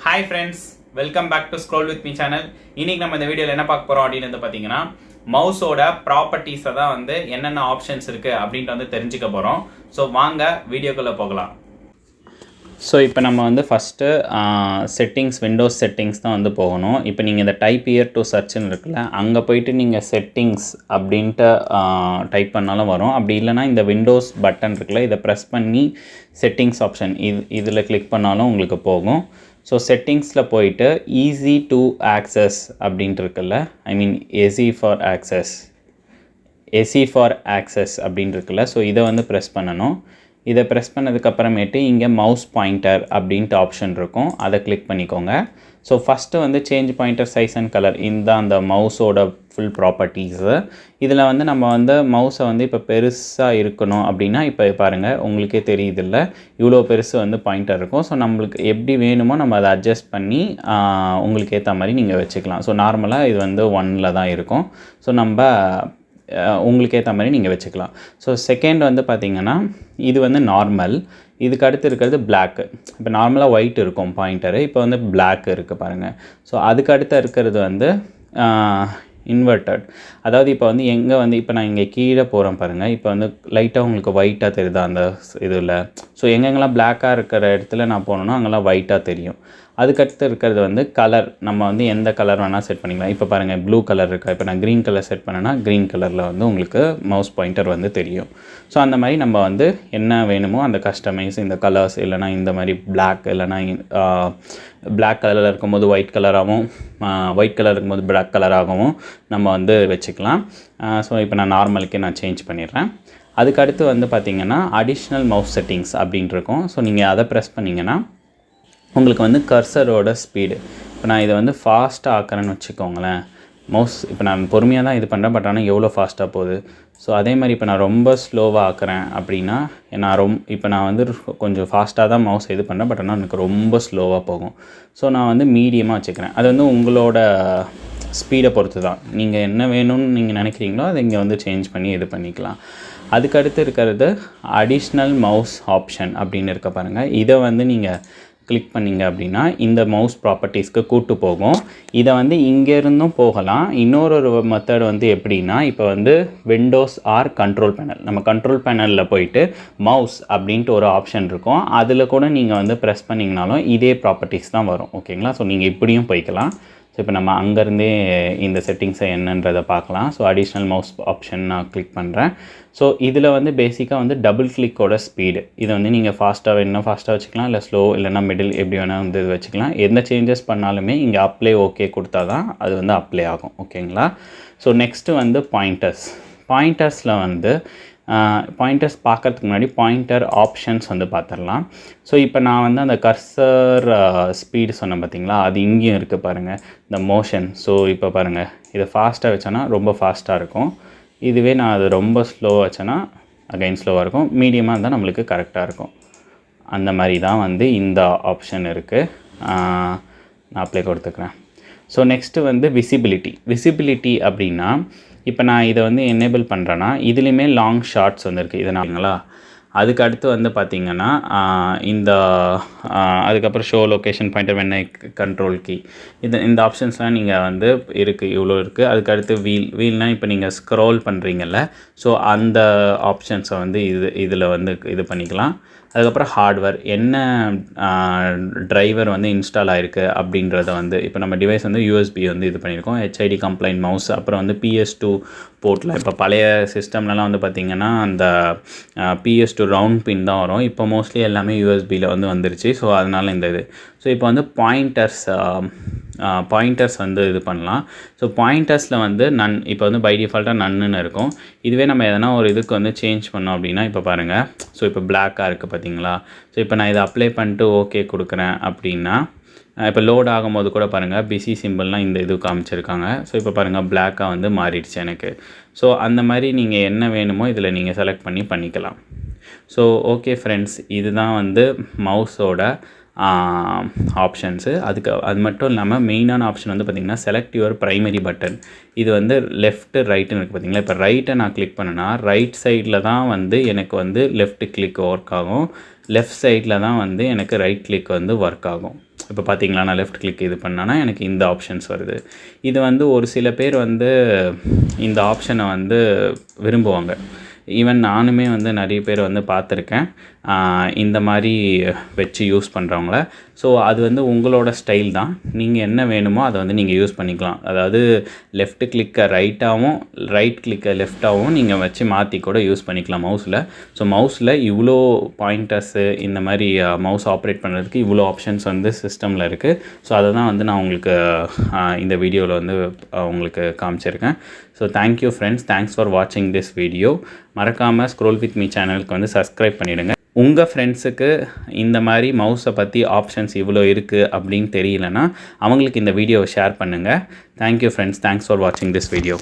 Hi friends, welcome back to Scroll with Me channel. இன்னைக்கு நம்ம இந்த வீடியோல என்ன பார்க்க போறோம் அப்படினு பாத்தீங்கன்னா மவுஸோட ப்ராப்பர்ட்டிஸை தான் வந்து என்னென்ன ஆப்ஷன்ஸ் இருக்கு அப்படின்ட்டு வந்து தெரிஞ்சுக்க போறோம். ஸோ வாங்க வீடியோக்குள்ள போகலாம். ஸோ இப்போ நம்ம வந்து ஃபஸ்ட்டு செட்டிங்ஸ் விண்டோஸ் செட்டிங்ஸ் தான் வந்து போகணும். இப்போ நீங்கள் இந்த டைப் இயர் டு சர்ச்னு இருக்குல்ல, அங்கே போயிட்டு நீங்கள் செட்டிங்ஸ் அப்படின்ட்டு டைப் பண்ணாலும் வரும். அப்படி இல்லைனா இந்த விண்டோஸ் பட்டன் இருக்குல்ல, இதை ப்ரெஸ் பண்ணி செட்டிங்ஸ் ஆப்ஷன் இதில் கிளிக் பண்ணாலும் உங்களுக்கு போகும். ஸோ செட்டிங்ஸில் போயிட்டு ஈஸி டு ஆக்சஸ் அப்படின்ட்டு இருக்குல்ல, எசி ஃபார் ஆக்சஸ் அப்படின்ட்டு இருக்குல்ல, ஸோ இதை வந்து ப்ரெஸ் பண்ணணும். இதை ப்ரெஸ் பண்ணதுக்கப்புறமேட்டு இங்கே மவுஸ் பாயிண்டர் அப்படின்ட்டு ஆப்ஷன் இருக்கும், அதை கிளிக் பண்ணிக்கோங்க. ஸோ ஃபஸ்ட்டு வந்து change pointer size and colour, இந்த அந்த மவுஸோட ஃபுல் ப்ராப்பர்ட்டிஸு. இதில் வந்து நம்ம வந்து மவுஸை வந்து இப்போ பெருசாக இருக்கணும் அப்படின்னா, இப்போ பாருங்கள் உங்களுக்கே தெரியுதில்ல, இவ்வளோ பெருசு வந்து பாயிண்டர் இருக்கும். ஸோ நம்மளுக்கு எப்படி வேணுமோ நம்ம அதை அட்ஜஸ்ட் பண்ணி உங்களுக்கு ஏற்ற மாதிரி நீங்கள் வச்சுக்கலாம். ஸோ நார்மலாக இது வந்து 1 தான் இருக்கும். ஸோ நம்ம உங்களுக்கு ஏற்ற மாதிரி நீங்கள் வச்சுக்கலாம். ஸோ செகண்ட் வந்து பார்த்திங்கன்னா இது வந்து நார்மல், இதுக்கு அடுத்து இருக்கிறது பிளாக்கு. இப்போ நார்மலாக ஒயிட் இருக்கும் பாயிண்டரு, இப்போ வந்து பிளாக் இருக்குது பாருங்கள். ஸோ அதுக்கு அடுத்து இருக்கிறது வந்து இன்வெர்ட்டட், அதாவது இப்போ வந்து எங்கே வந்து இப்போ நான் இங்கே கீழே போகிறேன் பாருங்கள், இப்போ வந்து லைட்டாக உங்களுக்கு ஒயிட்டாக தெரியுதா அந்த இதில். ஸோ எங்கெங்கெல்லாம் பிளாக்காக இருக்கிற இடத்துல நான் போனோன்னா அங்கெல்லாம் ஒயிட்டாக தெரியும். அதுக்கடுத்து இருக்கிறது வந்து கலர், நம்ம வந்து எந்த கலர் வேணால் செட் பண்ணிக்கலாம். இப்போ பாருங்கள் ப்ளூ கலர் இருக்கா, இப்போ நான் க்ரீன் கலர் செட் பண்ணேன்னா க்ரீன் கலரில் வந்து உங்களுக்கு மவுஸ் பாயிண்டர் வந்து தெரியும். ஸோ அந்த மாதிரி நம்ம வந்து என்ன வேணுமோ அந்த கஸ்டமைஸ், இந்த கலர்ஸ் இல்லைனா இந்த மாதிரி பிளாக், இல்லைனா பிளாக் கலரில் இருக்கும்போது ஒயிட் கலராகவும், ஒயிட் கலர் இருக்கும்போது பிளாக் கலராகவும் நம்ம வந்து வச்சுக்கலாம். ஸோ இப்போ நான் நார்மலுக்கே நான் சேஞ்ச் பண்ணிடுறேன். அதுக்கடுத்து வந்து பார்த்திங்கன்னா அடிஷ்னல் மவுஸ் செட்டிங்ஸ் அப்படின்ட்டு இருக்கும். ஸோ நீங்கள் அதை ப்ரெஸ் பண்ணிங்கன்னா உங்களுக்கு வந்து கர்சரோட ஸ்பீடு, இப்போ நான் இதை வந்து ஃபாஸ்ட்டாக ஆக்கிறேன்னு வச்சுக்கோங்களேன். மவுஸ் இப்போ நான் பொறுமையாக தான் இது பண்ணுறேன், பட் ஆனால் எவ்வளோ ஃபாஸ்ட்டாக போகுது. ஸோ அதே மாதிரி இப்போ நான் ரொம்ப ஸ்லோவாக ஆக்குறேன் அப்படின்னா, இப்போ நான் வந்து கொஞ்சம் ஃபாஸ்ட்டாக தான் மவுஸ் இது பண்ணுறேன், பட் ஆனால் எனக்கு ரொம்ப ஸ்லோவாக போகும். ஸோ நான் வந்து மீடியமாக வச்சுக்கிறேன். அது வந்து உங்களோட ஸ்பீடை பொறுத்து தான், நீங்கள் என்ன வேணும்னு நீங்கள் நினைக்கிறீங்களோ அதை இங்கே வந்து சேஞ்ச் பண்ணி இது பண்ணிக்கலாம். அதுக்கடுத்து இருக்கிறது அடிஷ்னல் மவுஸ் ஆப்ஷன் அப்படின்னு இருக்க பாருங்கள். இதை வந்து நீங்கள் கிளிக் பண்ணிங்க அப்படின்னா இந்த மவுஸ் ப்ராப்பர்ட்டிஸ்க்கு கூட்டு போகும். இதை வந்து இங்கேருந்தும் போகலாம். இன்னொரு மெத்தட் வந்து எப்படின்னா, இப்போ வந்து விண்டோஸ் ஆர் கண்ட்ரோல் பேனல், நம்ம கண்ட்ரோல் பேனலில் போயிட்டு மவுஸ் அப்படின்ட்டு ஒரு ஆப்ஷன் இருக்கும், அதில் கூட நீங்கள் வந்து ப்ரெஸ் பண்ணிங்கனாலும் இதே ப்ராப்பர்ட்டிஸ் தான் வரும். ஓகேங்களா? ஸோ நீங்கள் இப்படியும் போய்க்கலாம். ஸோ இப்போ நம்ம அங்கேருந்தே இந்த செட்டிங்ஸை என்னன்றதை பார்க்கலாம். ஸோ அடிஷ்னல் மவுஸ் ஆப்ஷன் நான் கிளிக் பண்ணுறேன். ஸோ இதில் வந்து பேசிக்காக வந்து டபுள் கிளிக்கோட ஸ்பீடு, இதை வந்து நீங்கள் ஃபாஸ்ட்டாக வேணும்னா ஃபாஸ்ட்டாக வச்சுக்கலாம், இல்லை ஸ்லோ இல்லைனா மிடில் எப்படி வேணால் வந்து இது வச்சுக்கலாம். எந்த சேஞ்சஸ் பண்ணாலுமே இங்கே அப்ளை ஓகே கொடுத்தா தான் அது வந்து அப்ளை ஆகும். ஓகேங்களா? ஸோ நெக்ஸ்ட்டு வந்து பாயிண்டர்ஸில் வந்து பாயிண்டர்ஸ் பார்க்குறதுக்கு முன்னாடி பாயிண்டர் ஆப்ஷன்ஸ் வந்து பார்த்துடலாம். ஸோ இப்போ நான் வந்து அந்த கர்சர் ஸ்பீடு சொன்னேன் பார்த்தீங்களா, அது இங்கேயும் இருக்குது பாருங்கள், இந்த மோஷன். ஸோ இப்போ பாருங்கள், இதை ஃபாஸ்ட்டாக வச்சேன்னா ரொம்ப ஃபாஸ்ட்டாக இருக்கும். இதுவே நான் அது ரொம்ப ஸ்லோவாக வச்சேன்னா அகைன் ஸ்லோவாக இருக்கும். மீடியமாக இருந்தால் நம்மளுக்கு கரெக்டாக இருக்கும். அந்த மாதிரி தான் வந்து இந்த ஆப்ஷன் இருக்குது. நான் அப்ளை கொடுத்துக்கிறேன். ஸோ நெக்ஸ்ட்டு வந்து விசிபிலிட்டி அப்படின்னா, இப்போ நான் இதை வந்து எனேபிள் பண்ணுறேன்னா இதுலேயுமே லாங் ஷார்ட்ஸ் வந்துருக்கு, இதனாலங்களா. அதுக்கு அடுத்து வந்து பார்த்திங்கன்னா அதுக்கப்புறம் show location pointer when control key, இந்த ஆப்ஷன்ஸ்லாம் நீங்கள் வந்து இருக்குது, இவ்வளோ இருக்குது. அதுக்கு அடுத்து வீல்னால் இப்போ நீங்கள் ஸ்க்ரோல் பண்ணுறீங்கல்ல, ஸோ அந்த ஆப்ஷன்ஸை வந்து இதில் வந்து இது பண்ணிக்கலாம். அதுக்கப்புறம் ஹார்ட்வேர், என்ன ட்ரைவர் வந்து இன்ஸ்டால் ஆகிருக்கு அப்படின்றத வந்து, இப்போ நம்ம டிவைஸ் வந்து யூஎஸ்பி வந்து இது பண்ணியிருக்கோம், ஹெச்ஐடி கம்ப்ளைண்ட் மவுஸ், அப்புறம் வந்து PS2 போர்ட்டில். இப்போ பழைய சிஸ்டம்லலாம் வந்து பார்த்திங்கன்னா அந்த PS2 ரவுண்ட் பின் தான் வரும். இப்போ மோஸ்ட்லி எல்லாமே யூஎஸ்பியில் வந்து வந்துருச்சு. ஸோ அதனால் இந்த இது. ஸோ இப்போ வந்து பாயிண்டர்ஸ் வந்து இது பண்ணலாம். ஸோ பாயிண்டர்ஸில் வந்து இப்போ வந்து பை டிஃபால்ட்டாக நன்னு இருக்கும். இதுவே நம்ம எதனா ஒரு இதுக்கு வந்து சேஞ்ச் பண்ணோம் அப்படின்னா, இப்போ பாருங்கள், ஸோ இப்போ பிளாக்காக இருக்குது பார்த்தீங்களா. ஸோ இப்போ நான் இதை அப்ளை பண்ணிட்டு ஓகே கொடுக்குறேன் அப்படின்னா, இப்போ லோட் ஆகும்போது கூட பாருங்கள் பிசி சிம்பிள்லாம் இந்த இது காமிச்சிருக்காங்க. ஸோ இப்போ பாருங்கள் பிளாக்காக வந்து மாறிடுச்சு எனக்கு. ஸோ அந்த மாதிரி நீங்கள் என்ன வேணுமோ இதில் நீங்கள் செலக்ட் பண்ணிக்கலாம். ஸோ ஓகே ஃப்ரெண்ட்ஸ், இதுதான் வந்து மவுஸோட ஆப்ஷன்ஸு. அது மட்டும் இல்லாமல் மெயினான ஆப்ஷன் வந்து பார்த்திங்கன்னா செலக்ட் யுவர் ப்ரைமரி பட்டன். இது வந்து லெஃப்ட்டு ரைட்டுன்னு இருக்குது பார்த்திங்களா. இப்போ ரைட்டை நான் கிளிக் பண்ணேன்னா ரைட் சைடில் தான் வந்து எனக்கு வந்து லெஃப்ட் கிளிக் ஒர்க் ஆகும், லெஃப்ட் சைடில் தான் வந்து எனக்கு ரைட் கிளிக் வந்து ஒர்க் ஆகும். இப்போ பார்த்தீங்களா நான் லெஃப்ட் கிளிக் இது பண்ணேன்னா எனக்கு இந்த ஆப்ஷன்ஸ் வருது. இது வந்து ஒரு சில பேர் வந்து இந்த ஆப்ஷனை வந்து விரும்புவாங்க. ஈவன் நானுமே வந்து நிறைய பேர் வந்து பார்த்துருக்கேன் இந்த மாதிரி வச்சு யூஸ் பண்ணுறவங்கள. ஸோ அது வந்து உங்களோட ஸ்டைல் தான். நீங்கள் என்ன வேணுமோ அதை வந்து நீங்கள் யூஸ் பண்ணிக்கலாம். அதாவது லெஃப்ட் கிளிக்கை ரைட்டாகவும் ரைட் கிளிக்கை லெஃப்டாகவும் நீங்கள் வச்சு மாற்றி கூட யூஸ் பண்ணிக்கலாம் மவுஸில். ஸோ மவுஸில் இவ்வளோ பாயிண்டர்ஸு இந்த மாதிரி மவுஸ் ஆப்ரேட் பண்ணுறதுக்கு இவ்வளோ ஆப்ஷன்ஸ் வந்து சிஸ்டமில் இருக்குது. ஸோ அதை தான் வந்து நான் உங்களுக்கு இந்த வீடியோவில் வந்து உங்களுக்கு காமிச்சிருக்கேன். So thank you friends, thanks for வாட்சிங் திஸ் வீடியோ. மறக்காமல் ஸ்க்ரோல் வித் மீ சேனலுக்கு வந்து சப்ஸ்கிரைப் பண்ணிவிடுங்க. உங்கள் ஃப்ரெண்ட்ஸுக்கு இந்த மாதிரி மவுஸை பற்றி ஆப்ஷன்ஸ் இவ்வளோ இருக்குது அப்படின்னு தெரியலனா அவங்களுக்கு இந்த வீடியோவை ஷேர் பண்ணுங்கள். தேங்க்யூ ஃப்ரெண்ட்ஸ், தேங்க்ஸ் ஃபார் வாட்சிங் திஸ் வீடியோ.